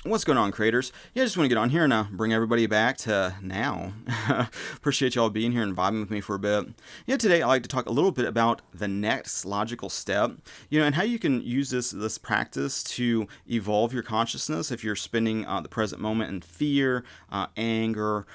What's going on, creators? Yeah, I just want to get on here and bring everybody back to now. Appreciate y'all being here and vibing with me for a bit. Yeah, today I'd like to talk a little bit about the next logical step, and how you can use this practice to evolve your consciousness if you're spending the present moment in fear, anger,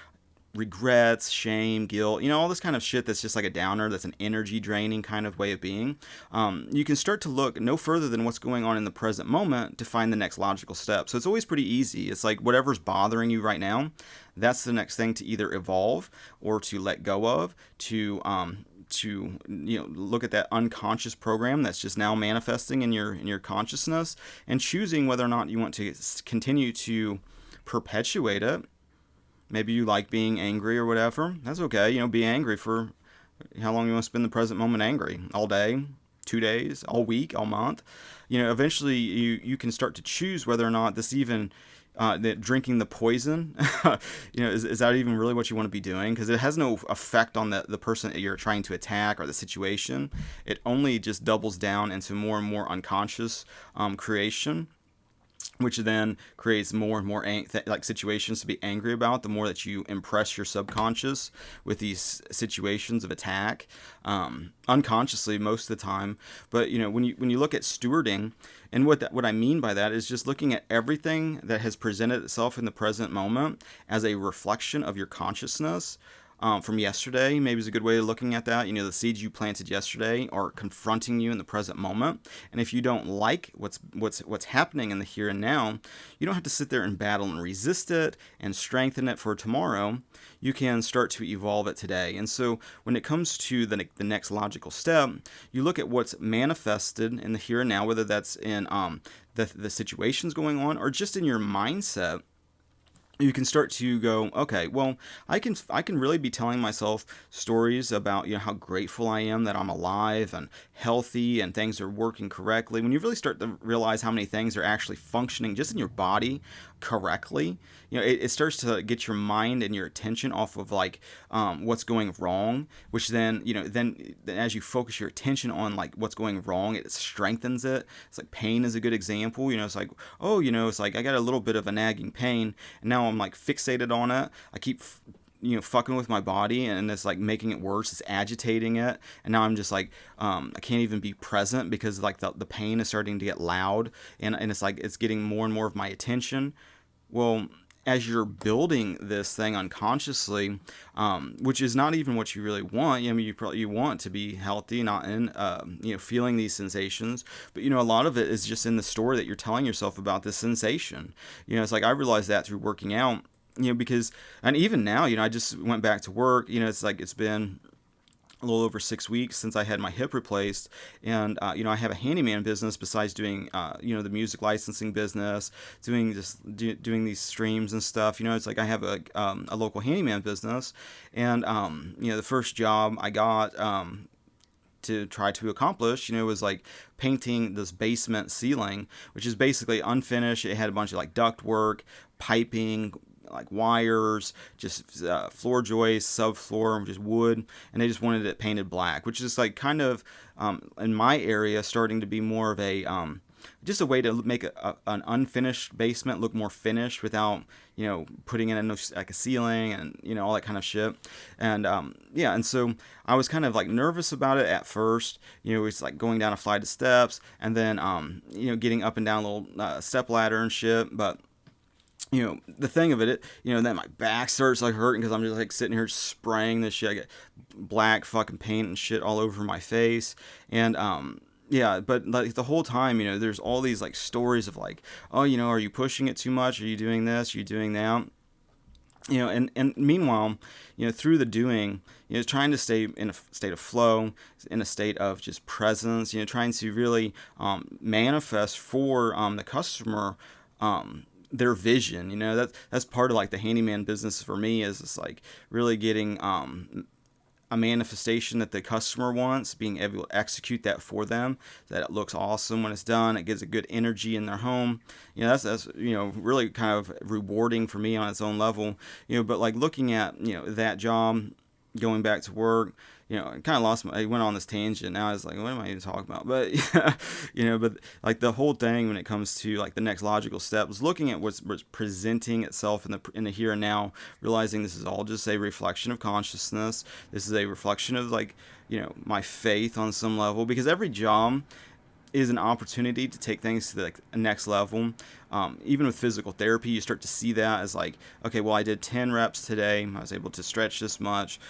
regrets, shame, guilt, all this kind of shit that's just like a downer, that's an energy draining kind of way of being. You can start to look no further than what's going on in the present moment to find the next logical step. So it's always pretty easy. It's like whatever's bothering you right now, that's the next thing to either evolve or to let go of, to look at that unconscious program that's just now manifesting in your consciousness, and choosing whether or not you want to continue to perpetuate it. Maybe you like being angry or whatever. That's okay. Be angry for how long you want to spend the present moment angry. All day, 2 days, all week, all month. Eventually you can start to choose whether or not this even, that drinking the poison, is that even really what you want to be doing? Because it has no effect on the person that you're trying to attack or the situation. It only just doubles down into more and more unconscious creation, which then creates more and more like situations to be angry about. The more that you impress your subconscious with these situations of attack, unconsciously most of the time. But when you look at stewarding, and what I mean by that is just looking at everything that has presented itself in the present moment as a reflection of your consciousness. From yesterday, maybe is a good way of looking at that. The seeds you planted yesterday are confronting you in the present moment, and if you don't like what's happening in the here and now, you don't have to sit there and battle and resist it and strengthen it for tomorrow. You can start to evolve it today. And so, when it comes to the next logical step, you look at what's manifested in the here and now, whether that's in the situations going on or just in your mindset. You can start to go, okay, well, I can really be telling myself stories about how grateful I am that I'm alive and healthy and things are working correctly. When you really start to realize how many things are actually functioning just in your body correctly, it starts to get your mind and your attention off of like what's going wrong, which then as you focus your attention on like what's going wrong, it strengthens it. It's like pain is a good example. It's like, oh, it's like I got a little bit of a nagging pain, and now I'm like fixated on it. I keep fucking with my body, and it's like making it worse. It's agitating it, and now I'm just like I can't even be present because like the pain is starting to get loud, and it's like it's getting more and more of my attention. Well, as you're building this thing unconsciously, which is not even what you really want. I mean, you want to be healthy, not in feeling these sensations, but a lot of it is just in the story that you're telling yourself about this sensation. It's like I realized that through working out. Because, and even now, I just went back to work. It's like it's been a little over 6 weeks since I had my hip replaced, and I have a handyman business besides doing the music licensing business, doing these streams and stuff. It's like I have a local handyman business, and the first job I got to try to accomplish, was like painting this basement ceiling, which is basically unfinished. It had a bunch of like duct work, piping, like wires, just floor joists, subfloor, just wood, and they just wanted it painted black, which is like kind of in my area starting to be more of a just a way to make an unfinished basement look more finished without putting in like a ceiling and all that kind of shit. And and so I was kind of like nervous about it at first. It's like going down a flight of steps and then getting up and down a little step ladder and shit. But the thing of it, then my back starts like hurting because I'm just like sitting here spraying this shit. I get black fucking paint and shit all over my face. And yeah, but like the whole time, there's all these like stories of like, oh, are you pushing it too much? Are you doing this? Are you doing that? And meanwhile, through the doing, trying to stay in a state of flow, in a state of just presence, trying to really manifest for the customer their vision. That's part of like the handyman business for me, is it's like really getting a manifestation that the customer wants, being able to execute that for them, that it looks awesome when it's done, it gives a good energy in their home. That's really kind of rewarding for me on its own level. But like looking at that job, going back to work, I kind of lost I went on this tangent. Now I was like, what am I even talking about? But but like the whole thing when it comes to like the next logical step was looking at what's presenting itself in the here and now, realizing this is all just a reflection of consciousness. This is a reflection of like, my faith on some level, because every job is an opportunity to take things to the next level. Even with physical therapy, you start to see that as like, okay, well, I did 10 reps today. I was able to stretch this much.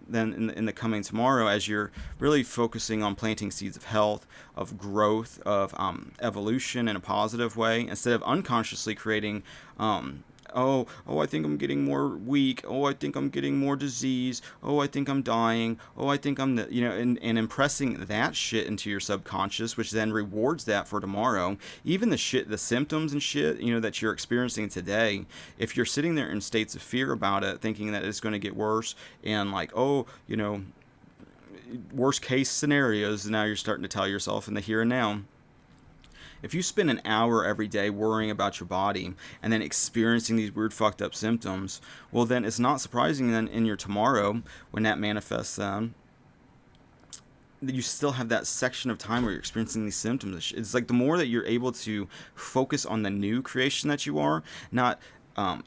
Then in the coming tomorrow, as you're really focusing on planting seeds of health, of growth, of evolution in a positive way, instead of unconsciously creating I think I'm getting more weak. Oh, I think I'm getting more disease. Oh, I think I'm dying. Oh, I think I'm, and impressing that shit into your subconscious, which then rewards that for tomorrow. Even the symptoms and shit, that you're experiencing today, if you're sitting there in states of fear about it, thinking that it's going to get worse, and like, worst case scenarios, now you're starting to tell yourself in the here and now. If you spend an hour every day worrying about your body and then experiencing these weird fucked up symptoms, well then it's not surprising then in your tomorrow when that manifests then that you still have that section of time where you're experiencing these symptoms. It's like the more that you're able to focus on the new creation that you are, not I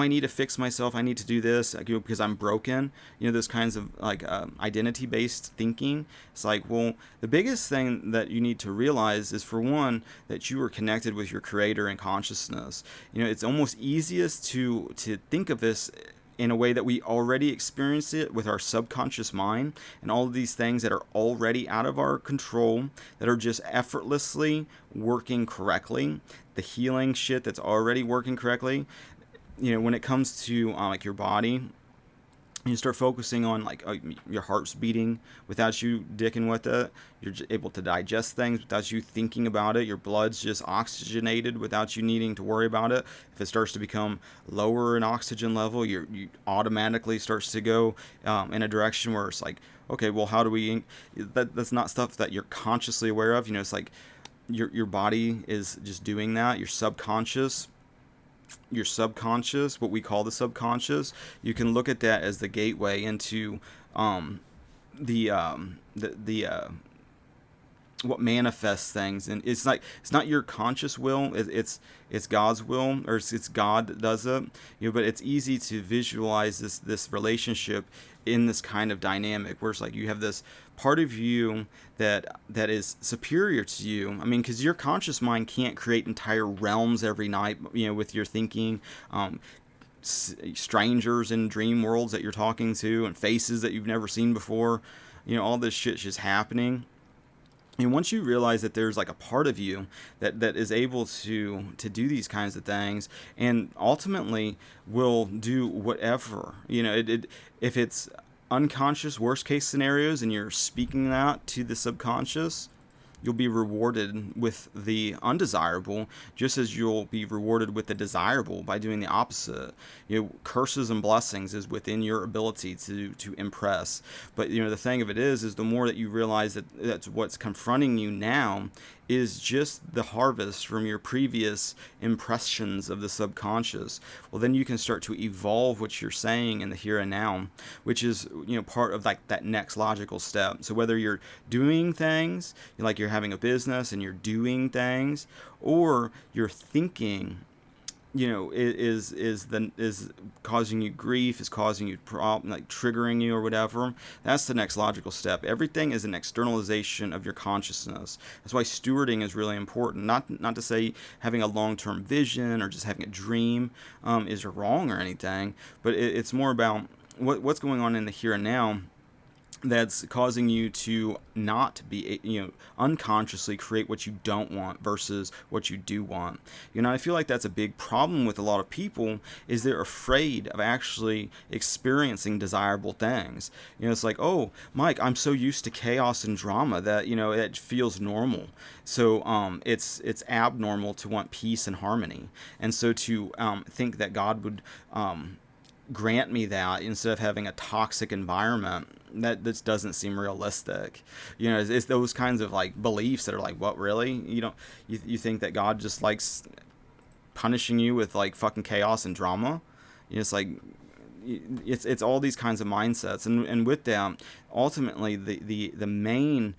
need to fix myself, I need to do this because I'm broken, those kinds of like identity based thinking. It's like, well, the biggest thing that you need to realize is, for one, that you are connected with your creator and consciousness. It's almost easiest to think of this in a way that we already experience it with our subconscious mind, and all of these things that are already out of our control, that are just effortlessly working correctly, the healing shit that's already working correctly. When it comes to like your body, you start focusing on like your heart's beating without you dicking with it. You're able to digest things without you thinking about it. Your blood's just oxygenated without you needing to worry about it. If it starts to become lower in oxygen level, you automatically starts to go in a direction where it's like, okay, well, how do we? That's not stuff that you're consciously aware of. It's like your body is just doing that. Your subconscious, what we call the subconscious, you can look at that as the gateway into the what manifests things. And it's not your conscious will, it's God's will, or it's God that does it. But it's easy to visualize this relationship in this kind of dynamic where it's like you have this part of you that is superior to you. I mean, because your conscious mind can't create entire realms every night, with your thinking. Strangers in dream worlds that you're talking to, and faces that you've never seen before. All this shit's just happening. And once you realize that there's like a part of you that is able to do these kinds of things, and ultimately will do whatever, if it's unconscious worst case scenarios and you're speaking that to the subconscious, you'll be rewarded with the undesirable, just as you'll be rewarded with the desirable by doing the opposite. Curses and blessings is within your ability to impress. But the thing of it is the more that you realize that that's what's confronting you now is just the harvest from your previous impressions of the subconscious, well, then you can start to evolve what you're saying in the here and now, which is part of like that next logical step. So whether you're doing things like you're having a business and you're doing things, or you're thinking is causing you grief, is causing you like triggering you or whatever, that's the next logical step. Everything is an externalization of your consciousness. That's why stewarding is really important. Not to say having a long-term vision or just having a dream is wrong or anything, but it's more about what's going on in the here and now that's causing you to not be, unconsciously create what you don't want versus what you do want. I feel like that's a big problem with a lot of people, is they're afraid of actually experiencing desirable things. It's like, oh, Mike, I'm so used to chaos and drama that, it feels normal. So it's abnormal to want peace and harmony. And so to think that God would grant me that instead of having a toxic environment, that this doesn't seem realistic. It's those kinds of like beliefs that are like, what, really? You think that God just likes punishing you with like fucking chaos and drama? It's like, it's all these kinds of mindsets, and with that, ultimately the main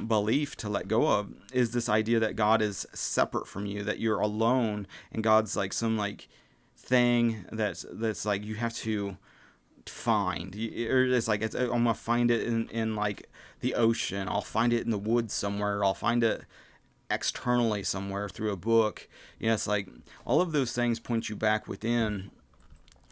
belief to let go of is this idea that God is separate from you, that you're alone, and God's like some like thing that's like you have to find, or it's like I'm gonna find it in like the ocean, I'll find it in the woods somewhere, I'll find it externally somewhere through a book. It's like all of those things point you back within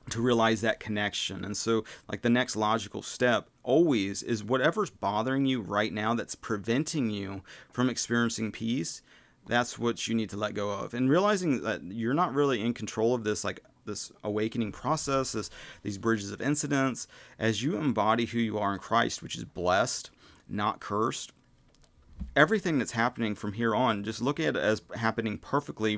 to realize that connection. And so like the next logical step always is whatever's bothering you right now that's preventing you from experiencing peace, that's what you need to let go of, and realizing that you're not really in control of this, like this awakening process, these bridges of incidents, as you embody who you are in Christ, which is blessed, not cursed. Everything that's happening from here on, just look at it as happening perfectly,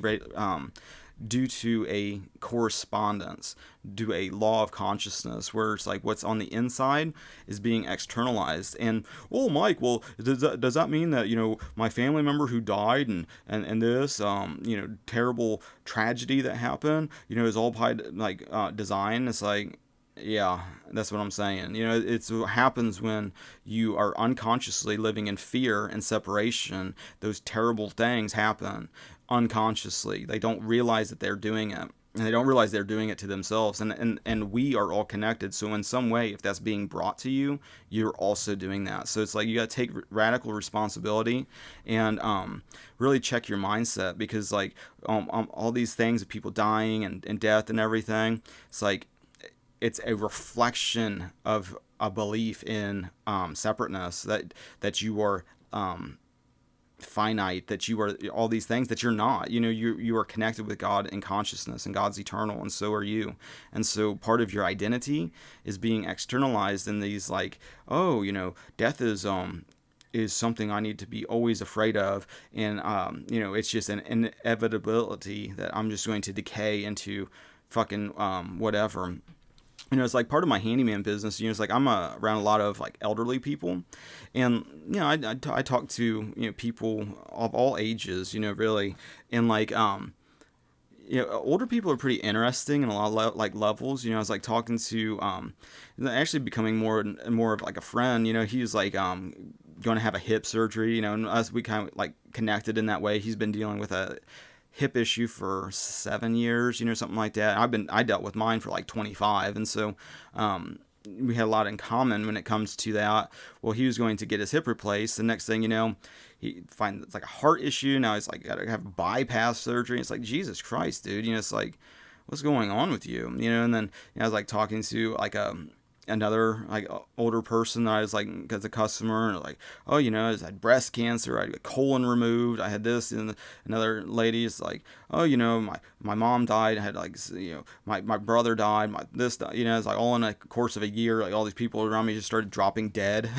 due to a correspondence, due to a law of consciousness, where it's like what's on the inside is being externalized. And oh, Mike, well, does that mean that my family member who died and this terrible tragedy that happened is all by like design? It's like, yeah, that's what I'm saying. It's what happens when you are unconsciously living in fear and separation. Those terrible things happen unconsciously. They don't realize that they're doing it. And they don't realize they're doing it to themselves. And we are all connected. So in some way, if that's being brought to you, you're also doing that. So it's like you got to take radical responsibility and really check your mindset, because like all these things of people dying and death and everything, it's like it's a reflection of a belief in separateness, that you are finite, that you are all these things that you're not. You are connected with God in consciousness, and God's eternal, and so are you. And so part of your identity is being externalized in these like, oh, death is something I need to be always afraid of, and it's just an inevitability that I'm just going to decay into fucking whatever. It's like part of my handyman business. It's like I'm around a lot of like elderly people, and I talk to people of all ages, really, and like older people are pretty interesting in a lot of like levels. I was like talking to actually becoming more and more of like a friend. He was like going to have a hip surgery. And us, we kind of like connected in that way. He's been dealing with a hip issue for 7 years, something like that. I dealt with mine for like 25, and so we had a lot in common when it comes to that. Well, he was going to get his hip replaced. The next thing he finds it's like a heart issue. Now he's like got to have bypass surgery. It's like, Jesus Christ, dude. It's like, what's going on with you? And then I was like talking to like another like older person that I was like as a customer, and like, oh, I had breast cancer, I had colon removed, I had this, and another lady is like, oh, my mom died, I had like my brother died, it's like all in a course of a year, like all these people around me just started dropping dead.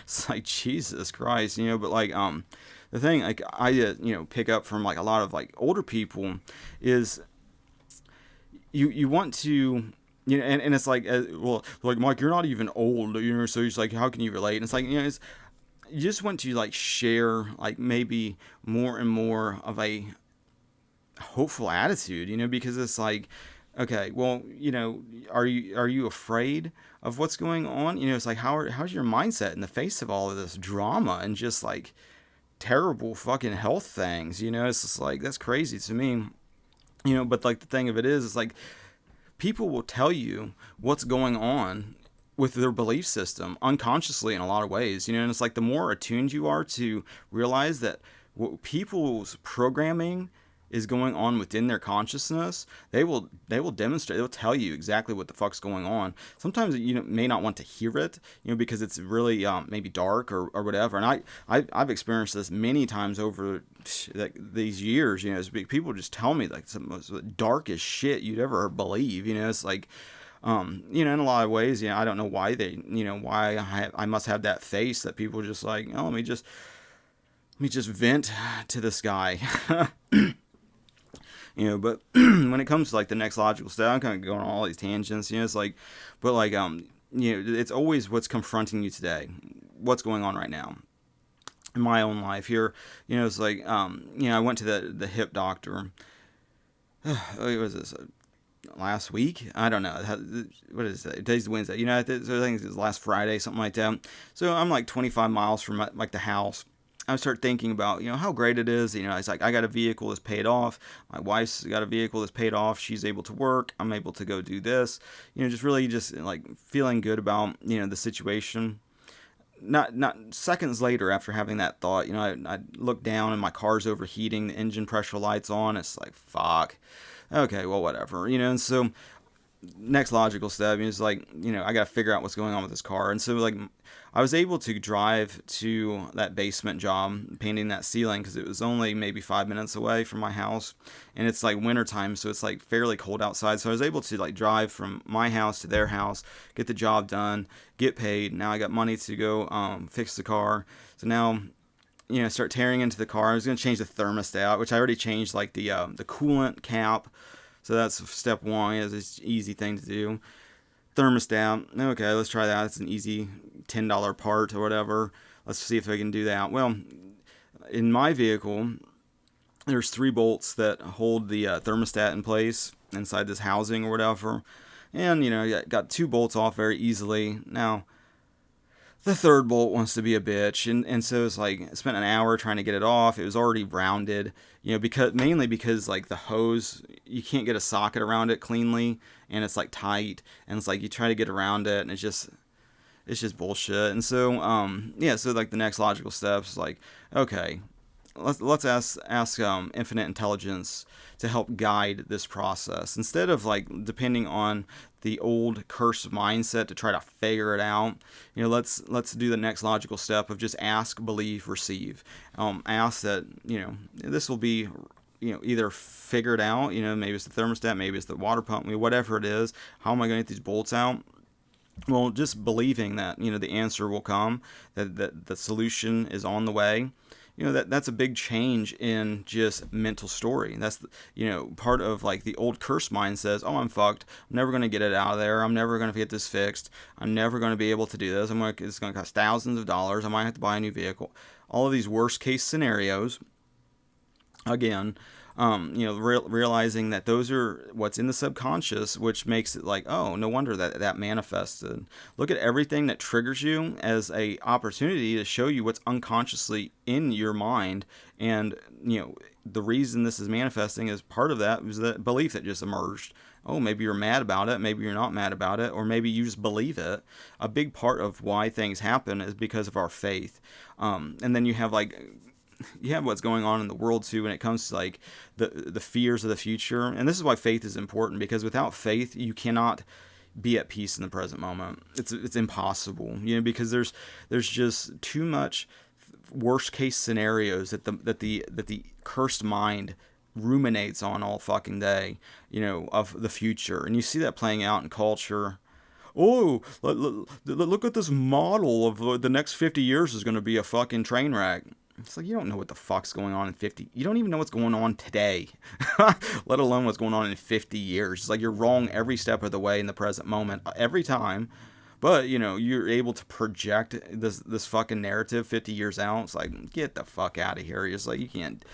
It's like, Jesus Christ, but like the thing like I pick up from like a lot of like older people is you want to and it's like, well, like, Mike, you're not even old, so he's like, how can you relate? And it's like, you just want to like share like maybe more and more of a hopeful attitude, because it's like, okay, well, are you afraid of what's going on? It's like, how's your mindset in the face of all of this drama and just like terrible fucking health things? It's just like, that's crazy to me, but like the thing of it is, it's like, people will tell you what's going on with their belief system unconsciously in a lot of ways, and it's like the more attuned you are to realize that what people's programming is going on within their consciousness, they will demonstrate, they'll tell you exactly what the fuck's going on. Sometimes you may not want to hear it, because it's really maybe dark or whatever. And I've experienced this many times over these years. People just tell me like some of the darkest shit you'd ever believe. It's like, in a lot of ways, I don't know why why I must have that face that people just like, oh, let me just vent to this guy. But when it comes to like the next logical step, I'm kind of going on all these tangents, it's like, but like, it's always what's confronting you today, what's going on right now in my own life here. It's like, I went to the hip doctor. What was this? last week. I don't know. What is it? Today's Wednesday. You know, so I think it's last Friday, something like that. So I'm like 25 miles from like the house. I start thinking about, how great it is. It's like I got a vehicle that's paid off. My wife's got a vehicle that's paid off. She's able to work. I'm able to go do this. Just really just like feeling good about, the situation. Not seconds later after having that thought, I look down and my car's overheating. The engine pressure light's on. It's like, fuck. Okay, well, whatever. And so next logical step is like, I got to figure out what's going on with this car. And so like I was able to drive to that basement job painting that ceiling because it was only maybe 5 minutes away from my house, and it's like wintertime, so it's like fairly cold outside. So I was able to like drive from my house to their house, get the job done, get paid. Now I got money to go fix the car. So now start tearing into the car. I was going to change the thermostat, which I already changed, like the coolant cap. So that's step one. It's an easy thing to do. Thermostat. Okay, let's try that. It's an easy $10 part or whatever. Let's see if I can do that. Well, in my vehicle, there's 3 bolts that hold the thermostat in place inside this housing or whatever. And, I got 2 bolts off very easily. Now, the third bolt wants to be a bitch, and so it's like I spent an hour trying to get it off. It was already rounded, because like the hose, you can't get a socket around it cleanly, and it's like tight, and it's like you try to get around it, and it's just bullshit. And so so like the next logical step is like, okay, let's ask infinite intelligence to help guide this process instead of like depending on the old cursed mindset to try to figure it out. Let's do the next logical step of just ask, believe, receive. Ask that this will be either figured out. Maybe it's the thermostat, maybe it's the water pump, whatever it is. How am I going to get these bolts out? Well, just believing that the answer will come, that the solution is on the way. That's a big change in just mental story. That's part of like the old curse mind says, oh, I'm fucked. I'm never going to get it out of there. I'm never going to get this fixed. I'm never going to be able to do this. It's going to cost thousands of dollars. I might have to buy a new vehicle. All of these worst case scenarios. Again, realizing that those are what's in the subconscious, which makes it like, oh, no wonder that manifested. Look at everything that triggers you as a opportunity to show you what's unconsciously in your mind, and the reason this is manifesting is part of that was the belief that just emerged. Oh, maybe you're mad about it, maybe you're not mad about it, or maybe you just believe it. A big part of why things happen is because of our faith. And then you have what's going on in the world too when it comes to like the fears of the future. And this is why faith is important, because without faith you cannot be at peace in the present moment. It's impossible, because there's just too much worst case scenarios that the cursed mind ruminates on all fucking day, of the future. And you see that playing out in culture. Oh, look at this model of the next 50 years is going to be a fucking train wreck. It's like, you don't know what the fuck's going on in 50. You don't even know what's going on today, let alone what's going on in 50 years. It's like you're wrong every step of the way in the present moment, every time. But, you're able to project this fucking narrative 50 years out. It's like, get the fuck out of here. It's like, you can't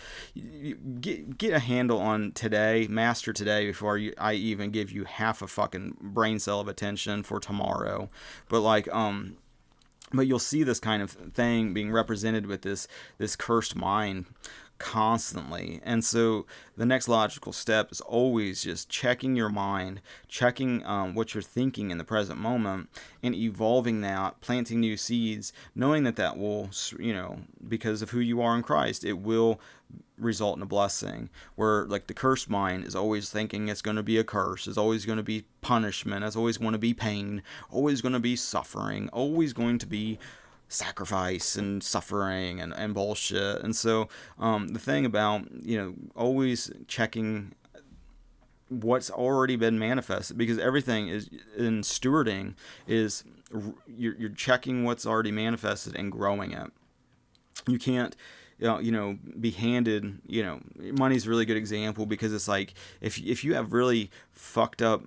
get a handle on today, master today before I even give you half a fucking brain cell of attention for tomorrow. But but you'll see this kind of thing being represented with this cursed mind constantly. And so the next logical step is always just checking your mind, checking what you're thinking in the present moment, and evolving that, planting new seeds, knowing that will, because of who you are in Christ, it will result in a blessing. Where like the cursed mind is always thinking it's going to be a curse, is always going to be punishment, it's always going to be pain, always going to be suffering, always going to be sacrifice and suffering and bullshit. And so the thing about always checking what's already been manifested, because everything is in stewarding is you're checking what's already manifested and growing it. You can't be handed, money's a really good example, because it's like if you have really fucked up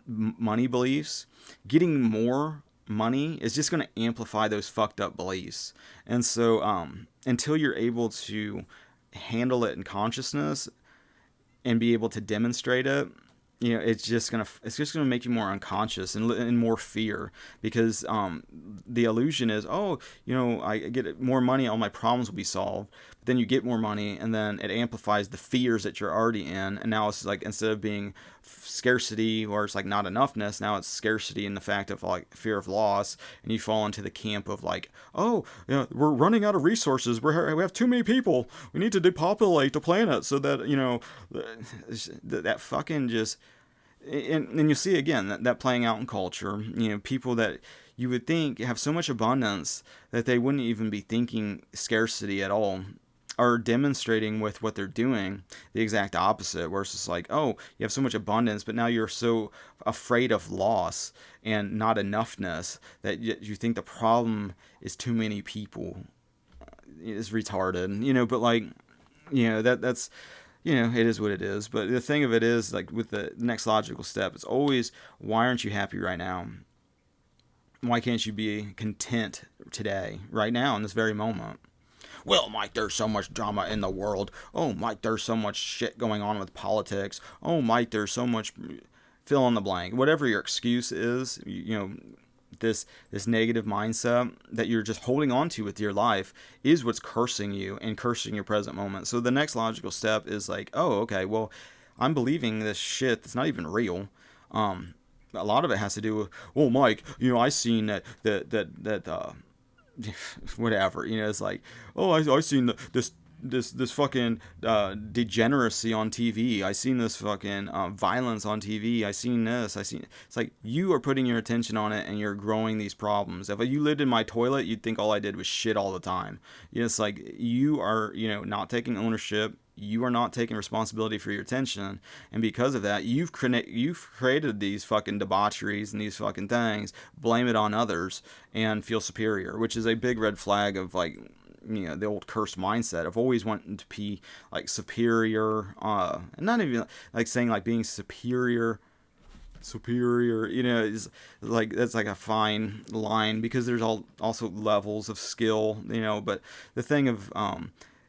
money beliefs, getting more money is just going to amplify those fucked up beliefs. And so until you're able to handle it in consciousness and be able to demonstrate it, it's just gonna make you more unconscious and more fear, because the illusion is, oh, I get more money, all my problems will be solved. But then you get more money, and then it amplifies the fears that you're already in, and now it's like, instead of being scarcity, or it's like not enoughness, now it's scarcity in the fact of like fear of loss, and you fall into the camp of like, oh, we're running out of resources, we have too many people, we need to depopulate the planet so that that fucking just. And you see again that playing out in culture. People that you would think have so much abundance that they wouldn't even be thinking scarcity at all, are demonstrating with what they're doing the exact opposite, where it's just like, oh, you have so much abundance, but now you're so afraid of loss and not enoughness that you think the problem is too many people. It's retarded, but like, that's it is what it is. But the thing of it is, like, with the next logical step, it's always, why aren't you happy right now? Why can't you be content today, right now, in this very moment? Well, Mike, there's so much drama in the world. Oh, Mike, there's so much shit going on with politics. Oh, Mike, there's so much, fill in the blank. Whatever your excuse is, this negative mindset that you're just holding on to with your life is what's cursing you and cursing your present moment. So the next logical step is like, oh, okay, well, I'm believing this shit that's not even real. A lot of it has to do with, well, Mike, I seen that whatever, it's like, oh, I seen this fucking degeneracy on TV. I seen this fucking violence on TV. I seen this. It's like, you are putting your attention on it and you're growing these problems. If you lived in my toilet, you'd think all I did was shit all the time. It's like, you are not taking ownership. You are not taking responsibility for your attention, and because of that, you've created these fucking debaucheries and these fucking things. Blame it on others and feel superior, which is a big red flag of like, the old cursed mindset of always wanting to be like superior, and not even like saying like being superior, is like, that's like a fine line, because there's also levels of skill, but the thing of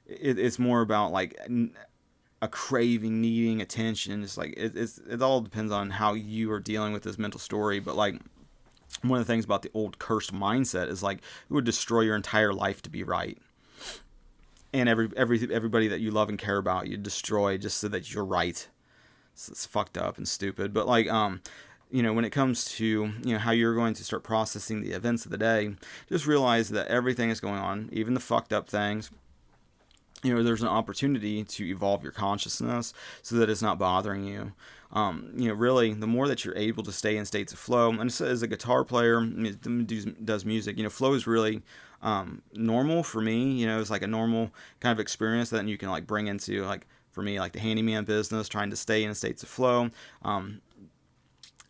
it's more about like a craving, needing attention. It's like it all depends on how you are dealing with this mental story. But like, one of the things about the old cursed mindset is like, it would destroy your entire life to be right, and everybody that you love and care about, you destroy just so that you're right. It's fucked up and stupid. But like, when it comes to how you're going to start processing the events of the day, just realize that everything is going on, even the fucked up things. There's an opportunity to evolve your consciousness so that it's not bothering you. Really, the more that you're able to stay in states of flow, and as a guitar player, does music, flow is really normal for me. It's like a normal kind of experience that you can like bring into, like, for me, like the handyman business, trying to stay in states of flow.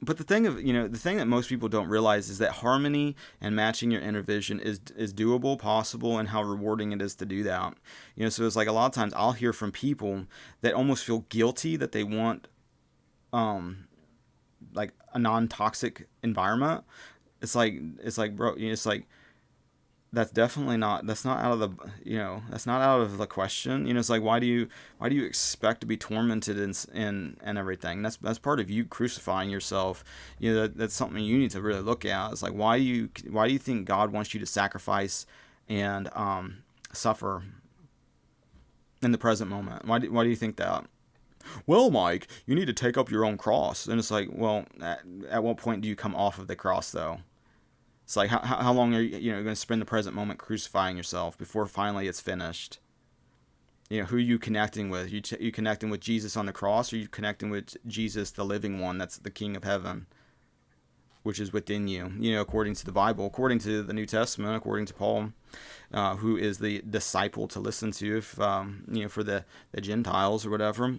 But the thing that most people don't realize is that harmony and matching your inner vision is doable, possible, and how rewarding it is to do that. So it's like, a lot of times I'll hear from people that almost feel guilty that they want, like, a non-toxic environment. It's like, bro, it's like, that's not out of the question. It's like, why do you expect to be tormented and everything? That's part of you crucifying yourself. That's something you need to really look at. It's like, why do you think God wants you to sacrifice and suffer in the present moment? Why do you think that? Well, Mike, you need to take up your own cross. And it's like, well, at what point do you come off of the cross, though? It's like, how long are you going to spend the present moment crucifying yourself before finally it's finished? Who are you connecting with? You connecting with Jesus on the cross, or are you connecting with Jesus, the living one, that's the King of Heaven, which is within you? According to the Bible, according to the New Testament, according to Paul, who is the disciple to listen to, if for the Gentiles or whatever.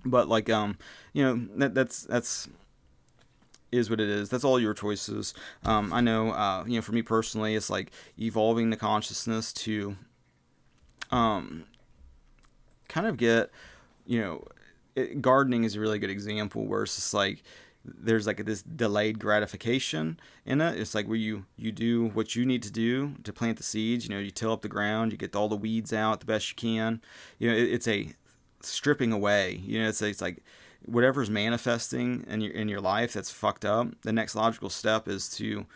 But like, that's is what it is. That's all your choices. I know, for me personally, it's like evolving the consciousness to kind of get, gardening is a really good example, where it's just like, there's like this delayed gratification in it. It's like, where you do what you need to do to plant the seeds. You till up the ground, you get all the weeds out the best you can. It's a stripping away. It's like, whatever's manifesting in your life that's fucked up, the next logical step is to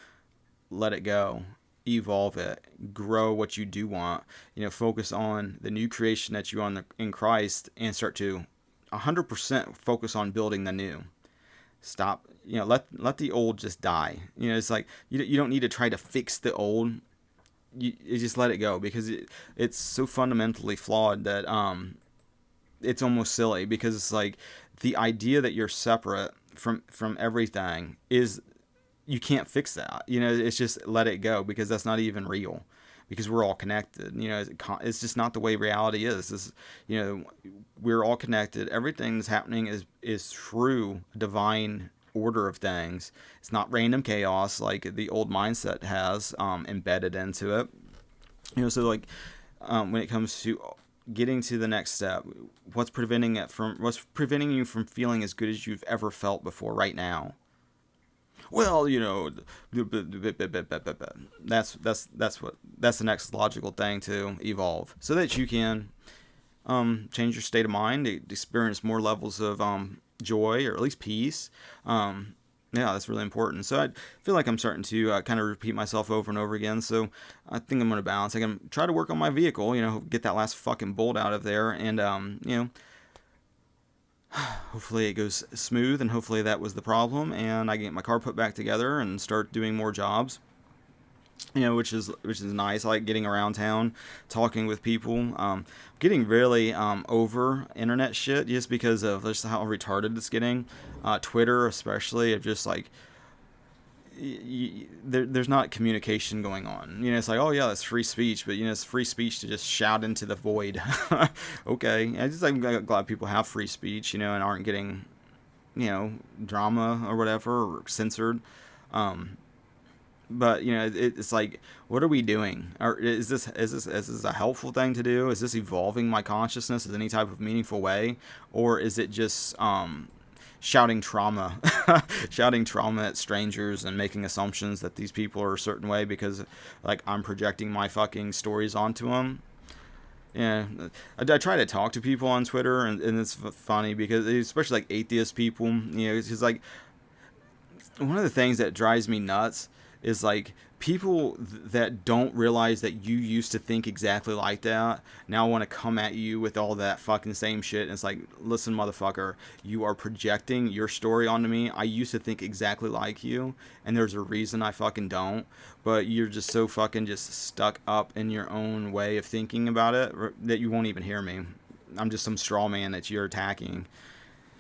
let it go, evolve it, grow what you do want. Focus on the new creation that you are in Christ, and start to 100% focus on building the new. Stop. Let the old just die. It's like you don't need to try to fix the old. You just let it go, because it's so fundamentally flawed that it's almost silly, because it's like the idea that you're separate from everything is, you can't fix that. It's just let it go, because that's not even real, because we're all connected. It's just not the way reality is. We're all connected. Everything that's happening is through divine order of things. It's not random chaos like the old mindset has embedded into it. So like when it comes to getting to the next step, what's preventing you from feeling as good as you've ever felt before right now? Well, that's the next logical thing to evolve, so that you can change your state of mind, experience more levels of joy, or at least peace. Yeah, that's really important. So I feel like I'm starting to kind of repeat myself over and over again. So I think I'm going to balance. I'm going to try to work on my vehicle, get that last fucking bolt out of there, and hopefully it goes smooth, and hopefully that was the problem, and I get my car put back together and start doing more jobs. Which is nice. I like getting around town, talking with people. Getting really over internet shit, just because of just how retarded it's getting. Twitter, especially, of just like there's not communication going on. It's like, oh yeah, that's free speech, but it's free speech to just shout into the void. Okay, I'm glad people have free speech, and aren't getting, drama or whatever, or censored. But it's like, what are we doing? Or is this a helpful thing to do? Is this evolving my consciousness in any type of meaningful way, or is it just shouting trauma, shouting trauma at strangers, and making assumptions that these people are a certain way because like I'm projecting my fucking stories onto them? Yeah, I try to talk to people on Twitter, and it's funny, because especially like atheist people, it's like one of the things that drives me nuts is like people that don't realize that you used to think exactly like that now want to come at you with all that fucking same shit. And it's like, listen, motherfucker, you are projecting your story onto me. I used to think exactly like you, and there's a reason I fucking don't. But you're just so fucking just stuck up in your own way of thinking about it that you won't even hear me. I'm just some straw man that you're attacking.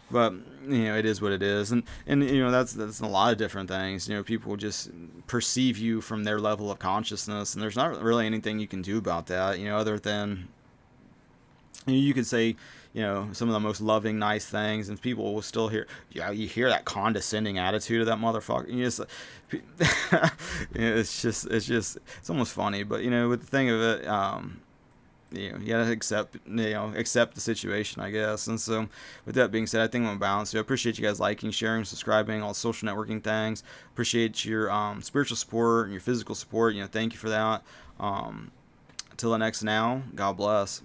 But it is what it is, and that's a lot of different things. People just perceive you from their level of consciousness, and there's not really anything you can do about that. Other than you could say some of the most loving, nice things, and people will still hear. Yeah, you hear that condescending attitude of that motherfucker. It's almost funny, but with the thing of it. You gotta accept the situation, I guess. And so with that being said, I think I'm gonna balance. I appreciate you guys liking, sharing, subscribing, all the social networking things. Appreciate your spiritual support and your physical support. Thank you for that. Till the next now, God bless.